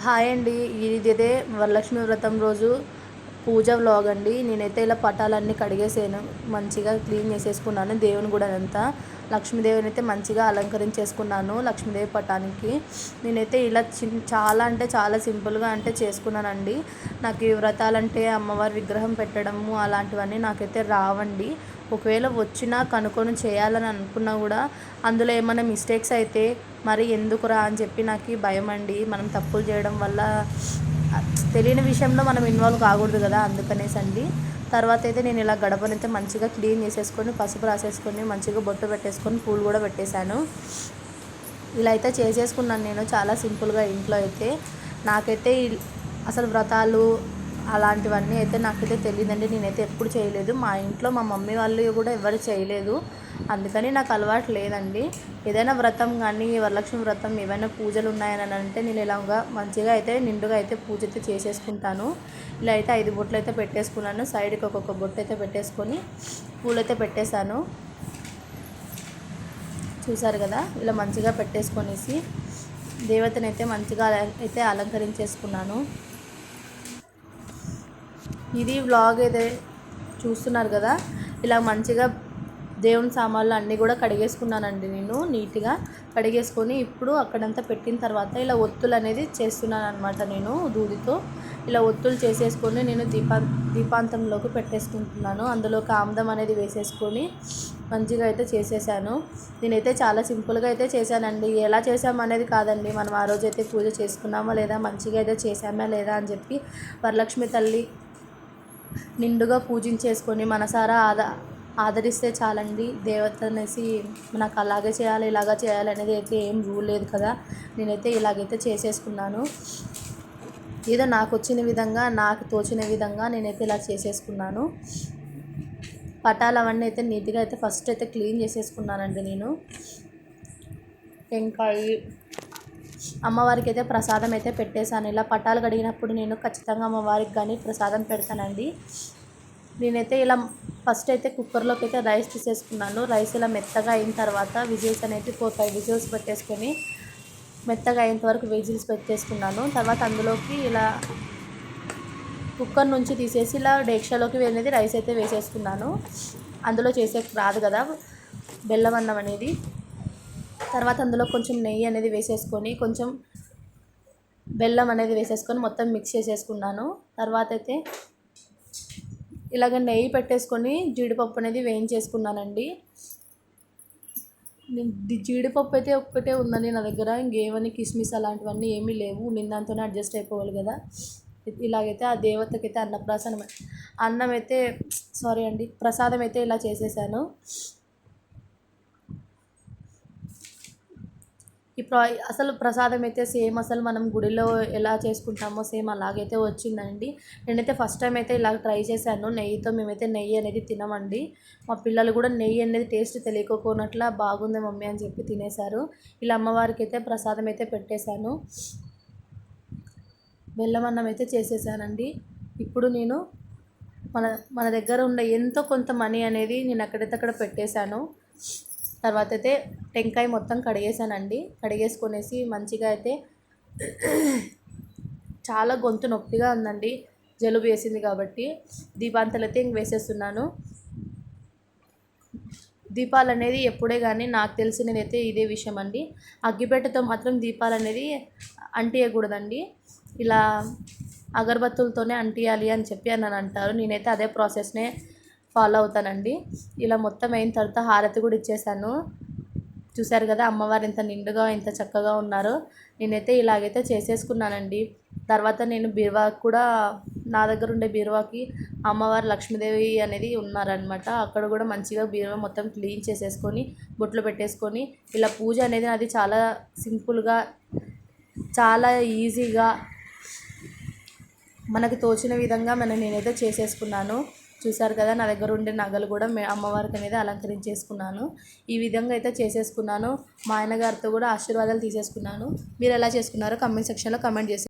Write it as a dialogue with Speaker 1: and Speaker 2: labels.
Speaker 1: Hi అండి. ఇదే వరలక్ష్మి వ్రతం రోజు పూజ వ్లాగ్ అండి. నేనైతే ఇలా పటాలన్నీ కడిగేసాను, మంచిగా క్లీన్ చేసేసుకున్నాను. దేవుని కూడా అంతా లక్ష్మీదేవిని అయితే మంచిగా అలంకరించేసుకున్నాను. లక్ష్మీదేవి పటానికి నేనైతే ఇలా చాలా అంటే చాలా సింపుల్గా అంటే చేసుకున్నానండి. నాకు ఈ వ్రతాలంటే అమ్మవారి విగ్రహం పెట్టడము అలాంటివన్నీ నాకైతే రావండి. ఒకవేళ వచ్చినా కనుక్కొని చేయాలని అనుకున్నా కూడా అందులో ఏమైనా మిస్టేక్స్ అయితే మరి ఎందుకురా అని చెప్పి నాకు భయం అండి. మనం తప్పులు చేయడం వల్ల తెలియని విషయంలో మనం ఇన్వాల్వ్ కాకూడదు కదా, అందుకనేసి అండి. తర్వాత అయితే నేను ఇలా గడపనైతే మంచిగా క్లీన్ చేసేసుకొని పసుపు రాసేసుకొని మంచిగా బొట్టు పెట్టేసుకొని పూలు కూడా పెట్టేశాను. ఇలా అయితే చేసేసుకున్నాను నేను చాలా సింపుల్గా ఇంట్లో అయితే. నాకైతే అసలు వ్రతాలు అలాంటివన్నీ అయితే నాకైతే తెలియదండి. నేనైతే ఎప్పుడు చేయలేదు. మా ఇంట్లో మా మమ్మీ వాళ్ళు కూడా ఎవరు చేయలేదు, అందుకని నాకు అలవాటు లేదండి. ఏదైనా వ్రతం కానీ వరలక్ష్మి వ్రతం ఏవైనా పూజలు ఉన్నాయని అంటే నేను ఇలాగా మంచిగా అయితే నిండుగా అయితే పూజ అయితే చేసేసుకుంటాను. ఇలా అయితే 5 బొట్లు అయితే పెట్టేసుకున్నాను. సైడ్కి ఒక్కొక్క బొట్టు అయితే పెట్టేసుకొని పూలైతే పెట్టేశాను. చూసారు కదా, ఇలా మంచిగా పెట్టేసుకొనేసి దేవతని అయితే మంచిగా అయితే అలంకరించేసుకున్నాను. ఇది వ్లాగ్ అయితే చూస్తున్నారు కదా, ఇలా మంచిగా దేవుని సామాన్లు అన్నీ కూడా కడిగేసుకున్నానండి. నేను నీట్గా కడిగేసుకొని ఇప్పుడు అక్కడంతా పెట్టిన తర్వాత ఇలా ఒత్తులు అనేది చేస్తున్నాను అనమాట. నేను దూదితో ఇలా ఒత్తులు చేసేసుకొని నేను దీపాంతంలోకి పెట్టేసుకుంటున్నాను. అందులోకి ఆముదం అనేది వేసేసుకొని మంచిగా అయితే చేసేసాను. నేనైతే చాలా సింపుల్గా అయితే చేశానండి. ఎలా చేసామనేది కాదండి, మనం ఆ రోజు అయితే పూజ చేసుకున్నామా లేదా, మంచిగా అయితే చేసామా లేదా అని చెప్పి వరలక్ష్మి తల్లి నిండుగా పూజించేసుకొని మనసారా ఆదరిస్తే చాలండి. దేవత అనేసి నాకు అలాగే చేయాలి ఇలాగ చేయాలి అనేది అయితే ఏం రూల్ లేదు కదా. నేనైతే ఇలాగైతే చేసేసుకున్నాను. ఏదో నాకు వచ్చిన విధంగా నాకు తోచిన విధంగా నేనైతే ఇలా చేసేసుకున్నాను. పటాలు అవన్నీ అయితే నీట్గా అయితే ఫస్ట్ అయితే క్లీన్ చేసేసుకున్నానండి నేను. టెంకాయ అమ్మవారికి అయితే ప్రసాదం అయితే పెట్టేశాను. ఇలా పటాలు కడిగినప్పుడు నేను ఖచ్చితంగా అమ్మవారికి కానీ ప్రసాదం పెడతానండి. నేనైతే ఇలా ఫస్ట్ అయితే కుక్కర్లోకి అయితే రైస్ తీసేసుకున్నాను. రైస్ ఇలా మెత్తగా అయిన తర్వాత విజిల్స్ అనేది 4-5 విజిల్స్ పెట్టేసుకొని మెత్తగా అయ్యేంత వరకు విజిల్స్ పెట్టేసుకున్నాను. తర్వాత అందులోకి ఇలా కుక్కర్ నుంచి తీసేసి ఇలా డేక్షాలోకి అనేది రైస్ అయితే వేసేసుకున్నాను. అందులో చేసే రాదు కదా బెల్లం అన్నం అనేది. తర్వాత అందులో కొంచెం నెయ్యి అనేది వేసేసుకొని కొంచెం బెల్లం అనేది వేసేసుకొని మొత్తం మిక్స్ చేసేసుకున్నాను. తర్వాత అయితే ఇలాగ నెయ్యి పెట్టేసుకొని జీడిపప్పు అనేది వేయించేసుకున్నానండి. జీడిపప్పు అయితే ఒక్కటే ఉందండి నా దగ్గర, ఇంకేమని కిస్మిస్ అలాంటివన్నీ ఏమీ లేవు. నిన్నంతోనే అడ్జస్ట్ అయిపోవాలి కదా. ఇలాగైతే ఆ దేవతకైతే ప్రసాదం అయితే ఇలా చేసేసాను. అసలు ప్రసాదం అయితే సేమ్ అసలు మనం గుడిలో ఎలా చేసుకుంటామో సేమ్ అలాగైతే వచ్చిందండి. నేనైతే ఫస్ట్ టైం అయితే ఇలా ట్రై చేశాను నెయ్యితో. మేమైతే నెయ్యి అనేది తినమండి. మా పిల్లలు కూడా నెయ్యి అనేది టేస్ట్ తెలియకపోనట్లా బాగుంది మమ్మీ అని చెప్పి తినేశారు. ఇలా అమ్మవారికి అయితే ప్రసాదం అయితే పెట్టేశాను. బెల్లం అన్నం అయితే చేసేసానండి. ఇప్పుడు నేను మన దగ్గర ఉన్న ఎంతో కొంత మనీ అనేది నేను అక్కడ పెట్టేశాను. తర్వాత అయితే టెంకాయ మొత్తం కడిగేసానండి. కడిగేసుకొనేసి మంచిగా అయితే చాలా గొంతు నొప్పిగా ఉందండి, జలుబు వేసింది కాబట్టి. దీపాంతలు అయితే ఇంక వేసేస్తున్నాను. దీపాలు అనేది ఎప్పుడే కానీ నాకు తెలిసినదైతే ఇదే విషయం అండి, అగ్గిపెట్టెతో మాత్రం దీపాలు అనేది అంటియకూడదండి. ఇలా అగరబత్తులతోనే అంటియాలి అని చెప్పి అని అంటారు. నేనైతే అదే ప్రాసెస్నే ఫాలో అవుతానండి. ఇలా మొత్తం అయిన తర్వాత హారతి కూడా ఇచ్చేసాను. చూశారు కదా అమ్మవారు ఎంత నిండుగా ఎంత చక్కగా ఉన్నారో. నేనైతే ఇలాగైతే చేసేసుకున్నానండి. తర్వాత నేను బీరువాకి కూడా, నా దగ్గర ఉండే బీరువాకి అమ్మవారు లక్ష్మీదేవి అనేది ఉన్నారనమాట. అక్కడ కూడా మంచిగా బీరువా మొత్తం క్లీన్ చేసేసుకొని బొట్లు పెట్టేసుకొని ఇలా పూజ అనేది అది చాలా సింపుల్గా చాలా ఈజీగా మనకి తోచిన విధంగా నేనైతే చేసేసుకున్నాను. చూసారు కదా, నా దగ్గర ఉండే నగలు కూడా అమ్మవారికి అనేది అలంకరించేసుకున్నాను. ఈ విధంగా అయితే చేసేసుకున్నాను. మా ఆయనగారితో కూడా ఆశీర్వాదాలు తీసేసుకున్నాను. మీరు ఎలా చేసుకున్నారో కామెంట్ సెక్షన్లో కామెంట్ చేసి